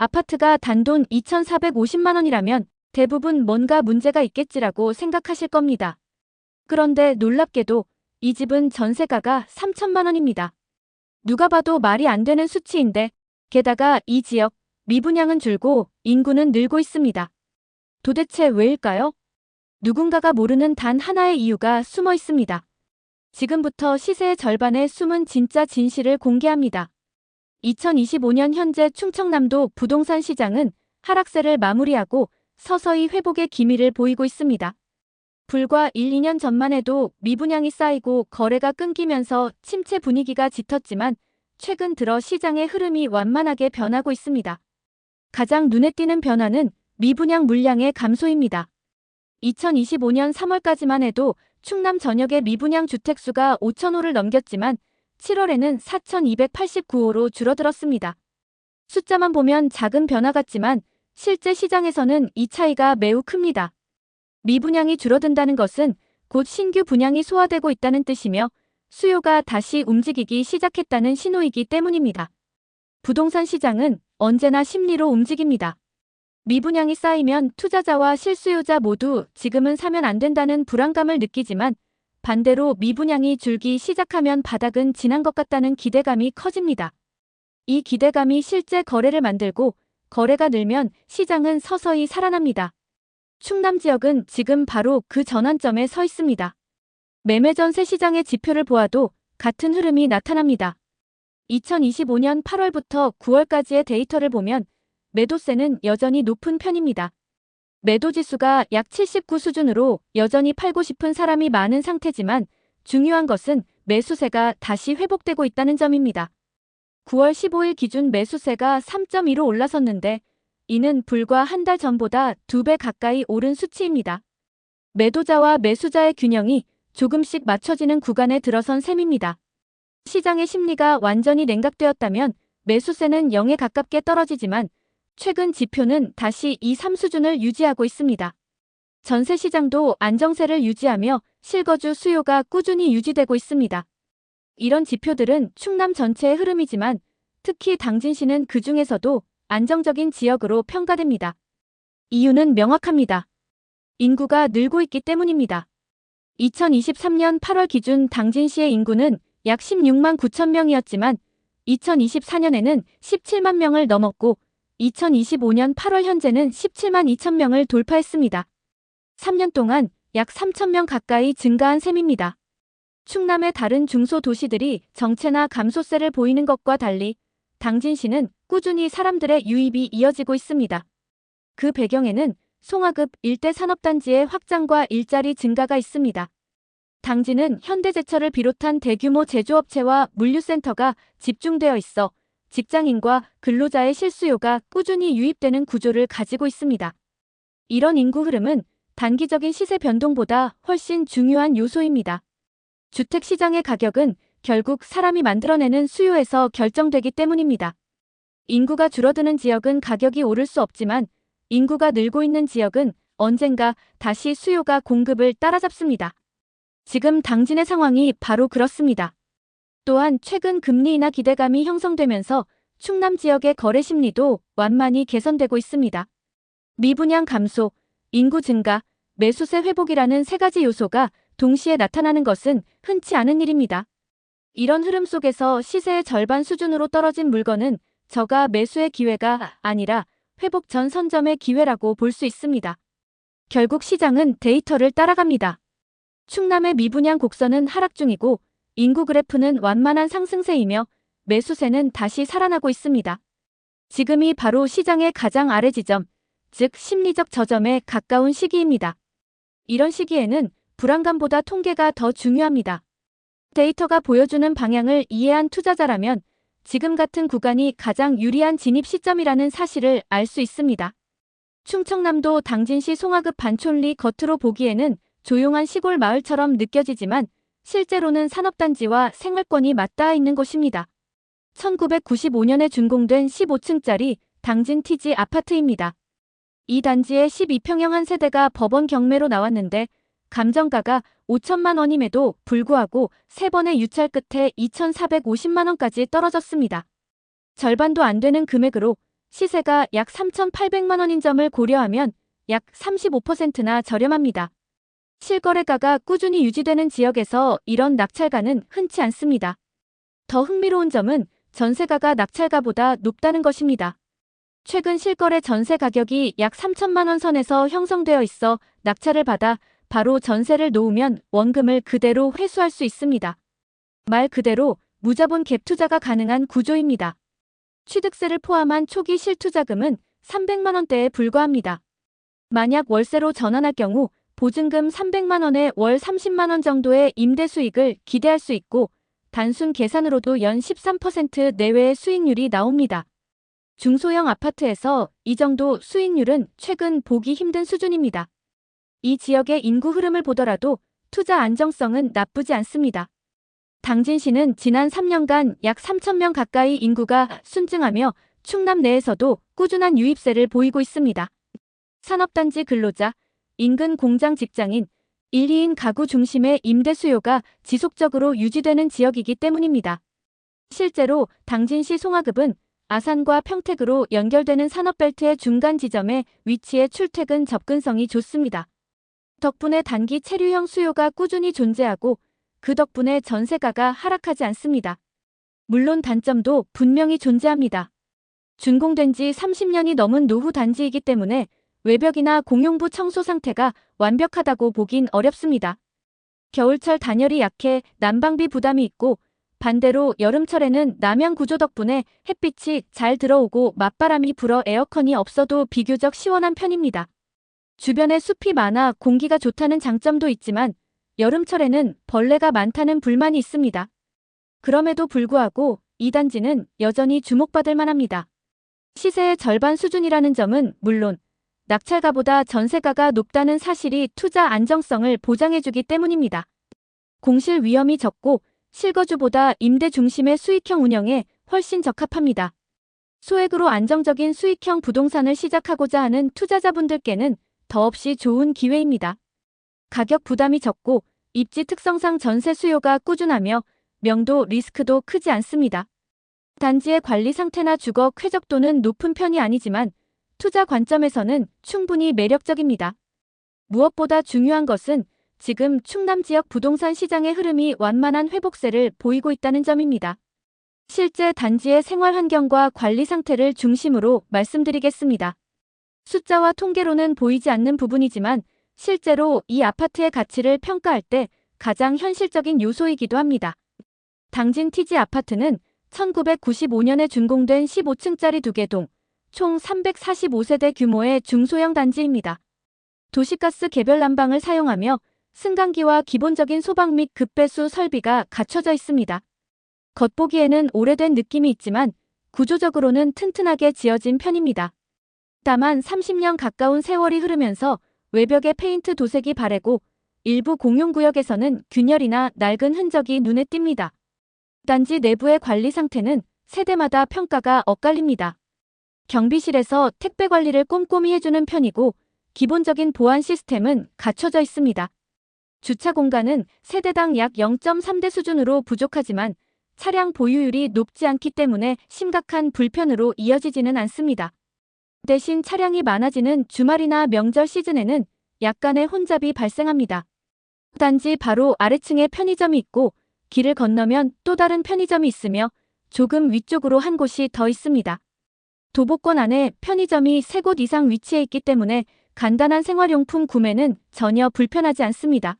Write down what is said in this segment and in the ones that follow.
아파트가 단돈 2,450만 원이라면 대부분 뭔가 문제가 있겠지라고 생각하실 겁니다. 그런데 놀랍게도 이 집은 전세가가 3천만 원입니다. 누가 봐도 말이 안 되는 수치인데 게다가 이 지역 미분양은 줄고 인구는 늘고 있습니다. 도대체 왜일까요? 누군가가 모르는 단 하나의 이유가 숨어 있습니다. 지금부터 시세의 절반의 숨은 진짜 진실을 공개합니다. 2025년 현재 충청남도 부동산 시장은 하락세를 마무리하고 서서히 회복의 기미를 보이고 있습니다. 불과 1, 2년 전만 해도 미분양이 쌓이고 거래가 끊기면서 침체 분위기가 짙었지만 최근 들어 시장의 흐름이 완만하게 변하고 있습니다. 가장 눈에 띄는 변화는 미분양 물량의 감소입니다. 2025년 3월까지만 해도 충남 전역의 미분양 주택수가 5,000호를 넘겼지만 7월에는 4,289호로 줄어들었습니다. 숫자만 보면 작은 변화 같지만 실제 시장에서는 이 차이가 매우 큽니다. 미분양이 줄어든다는 것은 곧 신규 분양이 소화되고 있다는 뜻이며 수요가 다시 움직이기 시작했다는 신호이기 때문입니다. 부동산 시장은 언제나 심리로 움직입니다. 미분양이 쌓이면 투자자와 실수요자 모두 지금은 사면 안 된다는 불안감을 느끼지만 반대로 미분양이 줄기 시작하면 바닥은 지난 것 같다는 기대감이 커집니다. 이 기대감이 실제 거래를 만들고 거래가 늘면 시장은 서서히 살아납니다. 충남 지역은 지금 바로 그 전환점에 서 있습니다. 매매 전세 시장의 지표를 보아도 같은 흐름이 나타납니다. 2025년 8월부터 9월까지의 데이터를 보면 매도세는 여전히 높은 편입니다. 매도지수가 약 79 수준으로 여전히 팔고 싶은 사람이 많은 상태지만 중요한 것은 매수세가 다시 회복되고 있다는 점입니다. 9월 15일 기준 매수세가 3.2로 올라섰는데 이는 불과 한 달 전보다 2배 가까이 오른 수치입니다. 매도자와 매수자의 균형이 조금씩 맞춰지는 구간에 들어선 셈입니다. 시장의 심리가 완전히 냉각되었다면 매수세는 0에 가깝게 떨어지지만 최근 지표는 다시 2, 3 수준을 유지하고 있습니다. 전세 시장도 안정세를 유지하며 실거주 수요가 꾸준히 유지되고 있습니다. 이런 지표들은 충남 전체의 흐름이지만 특히 당진시는 그 중에서도 안정적인 지역으로 평가됩니다. 이유는 명확합니다. 인구가 늘고 있기 때문입니다. 2023년 8월 기준 당진시의 인구는 약 16만 9천 명이었지만 2024년에는 17만 명을 넘었고 2025년 8월 현재는 17만 2천 명을 돌파했습니다. 3년 동안 약 3천 명 가까이 증가한 셈입니다. 충남의 다른 중소도시들이 정체나 감소세를 보이는 것과 달리 당진시는 꾸준히 사람들의 유입이 이어지고 있습니다. 그 배경에는 송화급 일대 산업단지의 확장과 일자리 증가가 있습니다. 당진은 현대제철을 비롯한 대규모 제조업체와 물류센터가 집중되어 있어 직장인과 근로자의 실수요가 꾸준히 유입되는 구조를 가지고 있습니다. 이런 인구 흐름은 단기적인 시세 변동보다 훨씬 중요한 요소입니다. 주택시장의 가격은 결국 사람이 만들어내는 수요에서 결정되기 때문입니다. 인구가 줄어드는 지역은 가격이 오를 수 없지만 인구가 늘고 있는 지역은 언젠가 다시 수요가 공급을 따라잡습니다. 지금 당진의 상황이 바로 그렇습니다. 또한 최근 금리 인하 기대감이 형성되면서 충남 지역의 거래 심리도 완만히 개선되고 있습니다. 미분양 감소, 인구 증가, 매수세 회복이라는 세 가지 요소가 동시에 나타나는 것은 흔치 않은 일입니다. 이런 흐름 속에서 시세의 절반 수준으로 떨어진 물건은 저가 매수의 기회가 아니라 회복 전 선점의 기회라고 볼 수 있습니다. 결국 시장은 데이터를 따라갑니다. 충남의 미분양 곡선은 하락 중이고 인구 그래프는 완만한 상승세이며 매수세는 다시 살아나고 있습니다. 지금이 바로 시장의 가장 아래 지점, 즉 심리적 저점에 가까운 시기입니다. 이런 시기에는 불안감보다 통계가 더 중요합니다. 데이터가 보여주는 방향을 이해한 투자자라면 지금 같은 구간이 가장 유리한 진입 시점이라는 사실을 알 수 있습니다. 충청남도 당진시 송화급 반촌리 겉으로 보기에는 조용한 시골 마을처럼 느껴지지만 실제로는 산업단지와 생활권이 맞닿아 있는 곳입니다. 1995년에 준공된 15층짜리 당진 TG 아파트입니다. 이 단지에 12평형 한 세대가 법원 경매로 나왔는데 감정가가 5천만 원임에도 불구하고 3번의 유찰 끝에 2,450만 원까지 떨어졌습니다. 절반도 안 되는 금액으로 시세가 약 3,800만 원인 점을 고려하면 약 35%나 저렴합니다. 실거래가가 꾸준히 유지되는 지역에서 이런 낙찰가는 흔치 않습니다. 더 흥미로운 점은 전세가가 낙찰가보다 높다는 것입니다. 최근 실거래 전세 가격이 약 3천만 원 선에서 형성되어 있어 낙찰을 받아 바로 전세를 놓으면 원금을 그대로 회수할 수 있습니다. 말 그대로 무자본 갭 투자가 가능한 구조입니다. 취득세를 포함한 초기 실투자금은 300만 원대에 불과합니다. 만약 월세로 전환할 경우 보증금 300만 원에 월 30만 원 정도의 임대 수익을 기대할 수 있고 단순 계산으로도 연 13% 내외의 수익률이 나옵니다. 중소형 아파트에서 이 정도 수익률은 최근 보기 힘든 수준입니다. 이 지역의 인구 흐름을 보더라도 투자 안정성은 나쁘지 않습니다. 당진시는 지난 3년간 약 3,000명 가까이 인구가 순증하며 충남 내에서도 꾸준한 유입세를 보이고 있습니다. 산업단지 근로자, 인근 공장 직장인, 1, 2인 가구 중심의 임대 수요가 지속적으로 유지되는 지역이기 때문입니다. 실제로 당진시 송화급은 아산과 평택으로 연결되는 산업벨트의 중간 지점에 위치해 출퇴근 접근성이 좋습니다. 덕분에 단기 체류형 수요가 꾸준히 존재하고 그 덕분에 전세가가 하락하지 않습니다. 물론 단점도 분명히 존재합니다. 준공된 지 30년이 넘은 노후 단지이기 때문에 외벽이나 공용부 청소 상태가 완벽하다고 보긴 어렵습니다. 겨울철 단열이 약해 난방비 부담이 있고 반대로 여름철에는 남향 구조 덕분에 햇빛이 잘 들어오고 맞바람이 불어 에어컨이 없어도 비교적 시원한 편입니다. 주변에 숲이 많아 공기가 좋다는 장점도 있지만 여름철에는 벌레가 많다는 불만이 있습니다. 그럼에도 불구하고 이 단지는 여전히 주목받을 만합니다. 시세의 절반 수준이라는 점은 물론 낙찰가보다 전세가가 높다는 사실이 투자 안정성을 보장해주기 때문입니다. 공실 위험이 적고 실거주보다 임대 중심의 수익형 운영에 훨씬 적합합니다. 소액으로 안정적인 수익형 부동산을 시작하고자 하는 투자자분들께는 더없이 좋은 기회입니다. 가격 부담이 적고 입지 특성상 전세 수요가 꾸준하며 명도 리스크도 크지 않습니다. 단지의 관리 상태나 주거 쾌적도는 높은 편이 아니지만 투자 관점에서는 충분히 매력적입니다. 무엇보다 중요한 것은 지금 충남 지역 부동산 시장의 흐름이 완만한 회복세를 보이고 있다는 점입니다. 실제 단지의 생활 환경과 관리 상태를 중심으로 말씀드리겠습니다. 숫자와 통계로는 보이지 않는 부분이지만 실제로 이 아파트의 가치를 평가할 때 가장 현실적인 요소이기도 합니다. 당진 TG 아파트는 1995년에 준공된 15층짜리 2개 동, 총 345세대 규모의 중소형 단지입니다. 도시가스 개별 난방을 사용하며 승강기와 기본적인 소방 및 급배수 설비가 갖춰져 있습니다. 겉보기에는 오래된 느낌이 있지만 구조적으로는 튼튼하게 지어진 편입니다. 다만 30년 가까운 세월이 흐르면서 외벽에 페인트 도색이 바래고 일부 공용구역에서는 균열이나 낡은 흔적이 눈에 띕니다. 단지 내부의 관리 상태는 세대마다 평가가 엇갈립니다. 경비실에서 택배 관리를 꼼꼼히 해주는 편이고 기본적인 보안 시스템은 갖춰져 있습니다. 주차 공간은 세대당 약 0.3대 수준으로 부족하지만 차량 보유율이 높지 않기 때문에 심각한 불편으로 이어지지는 않습니다. 대신 차량이 많아지는 주말이나 명절 시즌에는 약간의 혼잡이 발생합니다. 단지 바로 아래층에 편의점이 있고 길을 건너면 또 다른 편의점이 있으며 조금 위쪽으로 한 곳이 더 있습니다. 도보권 안에 편의점이 3곳 이상 위치해 있기 때문에 간단한 생활용품 구매는 전혀 불편하지 않습니다.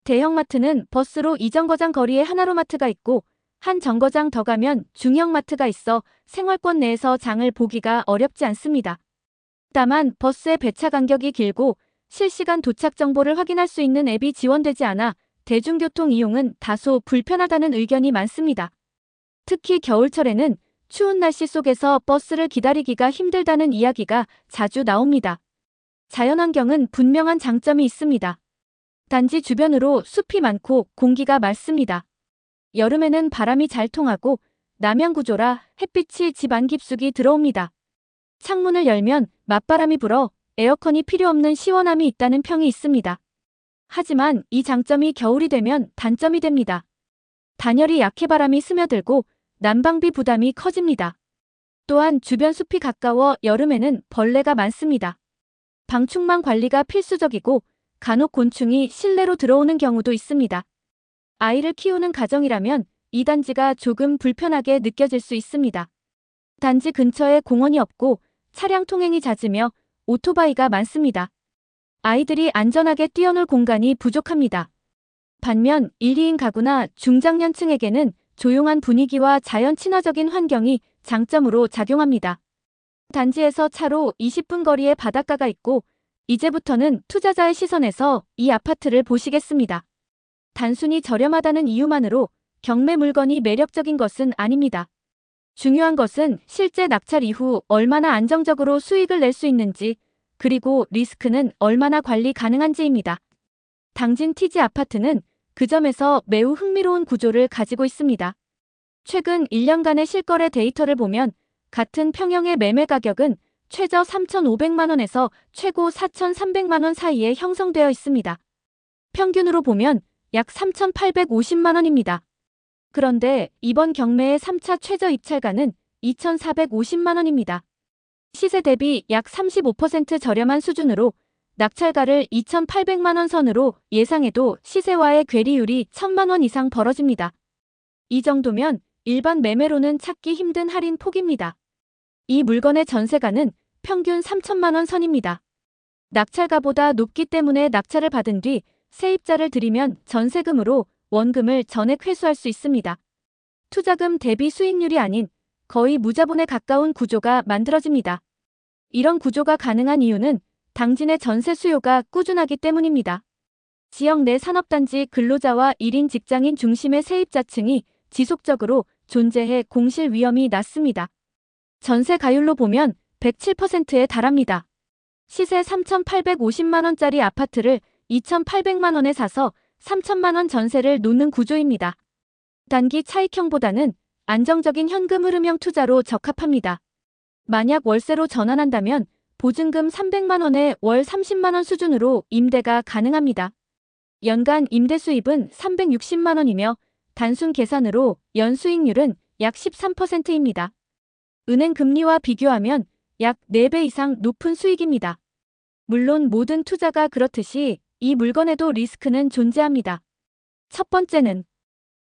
대형마트는 버스로 이정거장 거리에 하나로마트가 있고 한 정거장 더 가면 중형마트가 있어 생활권 내에서 장을 보기가 어렵지 않습니다. 다만 버스의 배차 간격이 길고 실시간 도착 정보를 확인할 수 있는 앱이 지원되지 않아 대중교통 이용은 다소 불편하다는 의견이 많습니다. 특히 겨울철에는 추운 날씨 속에서 버스를 기다리기가 힘들다는 이야기가 자주 나옵니다. 자연환경은 분명한 장점이 있습니다. 단지 주변으로 숲이 많고 공기가 맑습니다. 여름에는 바람이 잘 통하고 남향구조라 햇빛이 집 안 깊숙이 들어옵니다. 창문을 열면 맞바람이 불어 에어컨이 필요 없는 시원함이 있다는 평이 있습니다. 하지만 이 장점이 겨울이 되면 단점이 됩니다. 단열이 약해 바람이 스며들고 난방비 부담이 커집니다. 또한 주변 숲이 가까워 여름에는 벌레가 많습니다. 방충망 관리가 필수적이고 간혹 곤충이 실내로 들어오는 경우도 있습니다. 아이를 키우는 가정이라면 이 단지가 조금 불편하게 느껴질 수 있습니다. 단지 근처에 공원이 없고 차량 통행이 잦으며 오토바이가 많습니다. 아이들이 안전하게 뛰어놀 공간이 부족합니다. 반면 1, 2인 가구나 중장년층에게는 조용한 분위기와 자연 친화적인 환경이 장점으로 작용합니다. 단지에서 차로 20분 거리에 바닷가가 있고 이제부터는 투자자의 시선에서 이 아파트를 보시겠습니다. 단순히 저렴하다는 이유만으로 경매 물건이 매력적인 것은 아닙니다. 중요한 것은 실제 낙찰 이후 얼마나 안정적으로 수익을 낼 수 있는지, 그리고 리스크는 얼마나 관리 가능한지입니다. 당진 TG 아파트는 그 점에서 매우 흥미로운 구조를 가지고 있습니다. 최근 1년간의 실거래 데이터를 보면 같은 평형의 매매 가격은 최저 3,500만 원에서 최고 4,300만 원 사이에 형성되어 있습니다. 평균으로 보면 약 3,850만 원입니다. 그런데 이번 경매의 3차 최저 입찰가는 2,450만 원입니다. 시세 대비 약 35% 저렴한 수준으로 낙찰가를 2,800만 원 선으로 예상해도 시세와의 괴리율이 1,000만 원 이상 벌어집니다. 이 정도면 일반 매매로는 찾기 힘든 할인 폭입니다. 이 물건의 전세가는 평균 3,000만 원 선입니다. 낙찰가보다 높기 때문에 낙찰을 받은 뒤 세입자를 들이면 전세금으로 원금을 전액 회수할 수 있습니다. 투자금 대비 수익률이 아닌 거의 무자본에 가까운 구조가 만들어집니다. 이런 구조가 가능한 이유는 당진의 전세 수요가 꾸준하기 때문입니다. 지역 내 산업단지 근로자와 1인 직장인 중심의 세입자층이 지속적으로 존재해 공실 위험이 낮습니다. 전세 가율로 보면 107%에 달합니다. 시세 3,850만 원짜리 아파트를 2,800만 원에 사서 3,000만 원 전세를 놓는 구조입니다. 단기 차익형보다는 안정적인 현금 흐름형 투자로 적합합니다. 만약 월세로 전환한다면 보증금 300만 원에 월 30만 원 수준으로 임대가 가능합니다. 연간 임대 수입은 360만 원이며 단순 계산으로 연 수익률은 약 13%입니다. 은행 금리와 비교하면 약 4배 이상 높은 수익입니다. 물론 모든 투자가 그렇듯이 이 물건에도 리스크는 존재합니다. 첫 번째는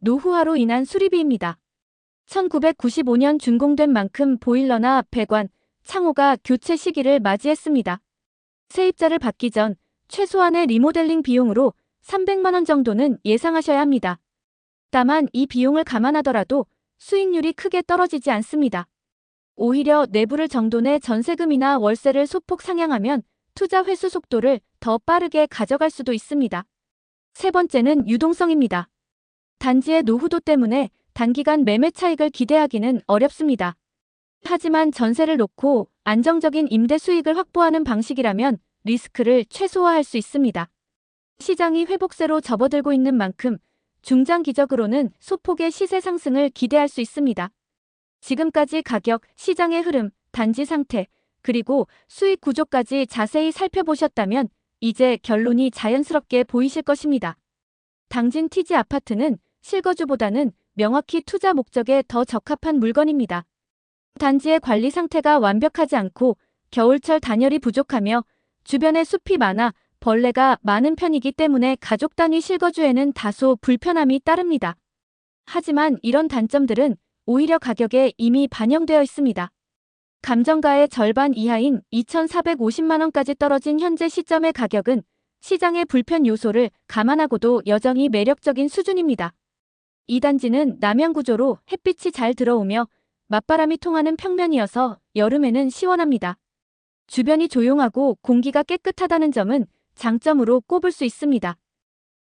노후화로 인한 수리비입니다. 1995년 준공된 만큼 보일러나 배관, 창호가 교체 시기를 맞이했습니다. 세입자를 받기 전 최소한의 리모델링 비용으로 300만 원 정도는 예상하셔야 합니다. 다만 이 비용을 감안하더라도 수익률이 크게 떨어지지 않습니다. 오히려 내부를 정돈해 전세금이나 월세를 소폭 상향하면 투자 회수 속도를 더 빠르게 가져갈 수도 있습니다. 세 번째는 유동성입니다. 단지의 노후도 때문에 단기간 매매 차익을 기대하기는 어렵습니다. 하지만 전세를 놓고 안정적인 임대 수익을 확보하는 방식이라면 리스크를 최소화할 수 있습니다. 시장이 회복세로 접어들고 있는 만큼 중장기적으로는 소폭의 시세 상승을 기대할 수 있습니다. 지금까지 가격, 시장의 흐름, 단지 상태, 그리고 수익 구조까지 자세히 살펴보셨다면 이제 결론이 자연스럽게 보이실 것입니다. 당진 TG 아파트는 실거주보다는 명확히 투자 목적에 더 적합한 물건입니다. 단지의 관리 상태가 완벽하지 않고 겨울철 단열이 부족하며 주변에 숲이 많아 벌레가 많은 편이기 때문에 가족 단위 실거주에는 다소 불편함이 따릅니다. 하지만 이런 단점들은 오히려 가격에 이미 반영되어 있습니다. 감정가의 절반 이하인 2,450만 원까지 떨어진 현재 시점의 가격은 시장의 불편 요소를 감안하고도 여전히 매력적인 수준입니다. 이 단지는 남향 구조로 햇빛이 잘 들어오며 맞바람이 통하는 평면이어서 여름에는 시원합니다. 주변이 조용하고 공기가 깨끗하다는 점은 장점으로 꼽을 수 있습니다.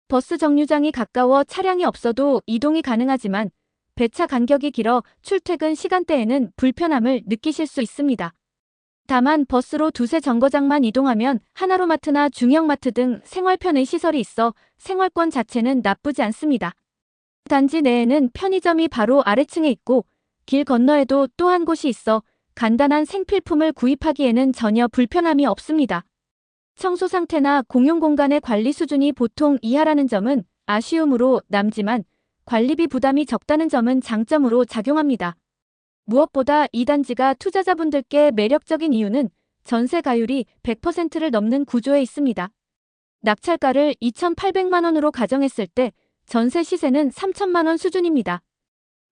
버스 정류장이 가까워 차량이 없어도 이동이 가능하지만 배차 간격이 길어 출퇴근 시간대에는 불편함을 느끼실 수 있습니다. 다만 버스로 두세 정거장만 이동하면 하나로마트나 중형마트 등 생활편의 시설이 있어 생활권 자체는 나쁘지 않습니다. 단지 내에는 편의점이 바로 아래층에 있고 길 건너에도 또 한 곳이 있어 간단한 생필품을 구입하기에는 전혀 불편함이 없습니다. 청소 상태나 공용 공간의 관리 수준이 보통 이하라는 점은 아쉬움으로 남지만 관리비 부담이 적다는 점은 장점으로 작용합니다. 무엇보다 이 단지가 투자자분들께 매력적인 이유는 전세가율이 100%를 넘는 구조에 있습니다. 낙찰가를 2,800만 원으로 가정했을 때 전세 시세는 3천만 원 수준입니다.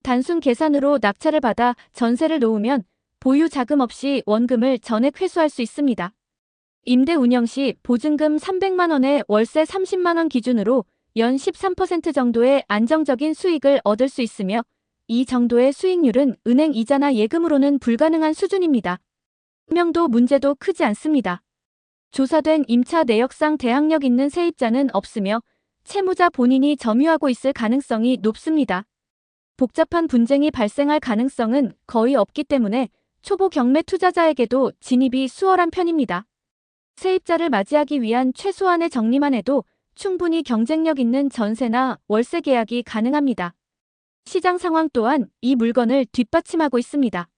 단순 계산으로 낙찰을 받아 전세를 놓으면 보유 자금 없이 원금을 전액 회수할 수 있습니다. 임대 운영 시 보증금 300만 원에 월세 30만 원 기준으로 연 13% 정도의 안정적인 수익을 얻을 수 있으며 이 정도의 수익률은 은행 이자나 예금으로는 불가능한 수준입니다. 설명도 문제도 크지 않습니다. 조사된 임차 내역상 대항력 있는 세입자는 없으며 채무자 본인이 점유하고 있을 가능성이 높습니다. 복잡한 분쟁이 발생할 가능성은 거의 없기 때문에 초보 경매 투자자에게도 진입이 수월한 편입니다. 세입자를 맞이하기 위한 최소한의 정리만 해도 충분히 경쟁력 있는 전세나 월세 계약이 가능합니다. 시장 상황 또한 이 물건을 뒷받침하고 있습니다.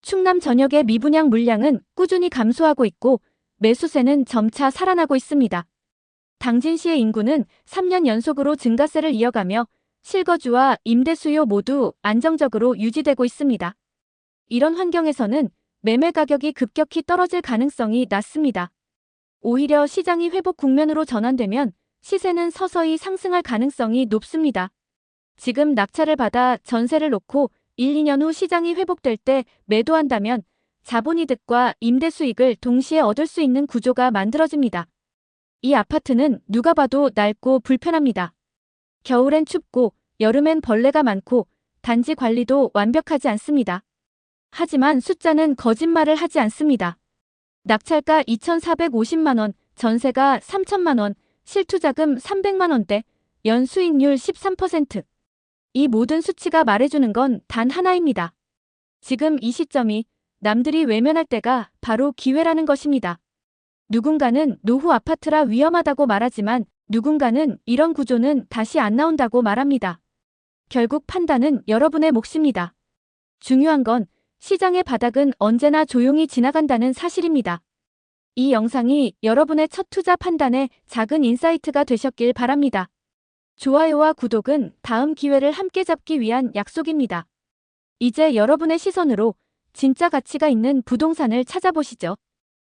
충남 전역의 미분양 물량은 꾸준히 감소하고 있고 매수세는 점차 살아나고 있습니다. 당진시의 인구는 3년 연속으로 증가세를 이어가며 실거주와 임대 수요 모두 안정적으로 유지되고 있습니다. 이런 환경에서는 매매 가격이 급격히 떨어질 가능성이 낮습니다. 오히려 시장이 회복 국면으로 전환되면 시세는 서서히 상승할 가능성이 높습니다. 지금 낙찰을 받아 전세를 놓고 1, 2년 후 시장이 회복될 때 매도한다면 자본이득과 임대 수익을 동시에 얻을 수 있는 구조가 만들어집니다. 이 아파트는 누가 봐도 낡고 불편합니다. 겨울엔 춥고 여름엔 벌레가 많고 단지 관리도 완벽하지 않습니다. 하지만 숫자는 거짓말을 하지 않습니다. 낙찰가 2,450만 원, 전세가 3천만 원, 실투자금 300만 원대, 연 수익률 13%. 이 모든 수치가 말해주는 건 단 하나입니다. 지금 이 시점이 남들이 외면할 때가 바로 기회라는 것입니다. 누군가는 노후 아파트라 위험하다고 말하지만 누군가는 이런 구조는 다시 안 나온다고 말합니다. 결국 판단은 여러분의 몫입니다. 중요한 건 시장의 바닥은 언제나 조용히 지나간다는 사실입니다. 이 영상이 여러분의 첫 투자 판단에 작은 인사이트가 되셨길 바랍니다. 좋아요와 구독은 다음 기회를 함께 잡기 위한 약속입니다. 이제 여러분의 시선으로 진짜 가치가 있는 부동산을 찾아보시죠.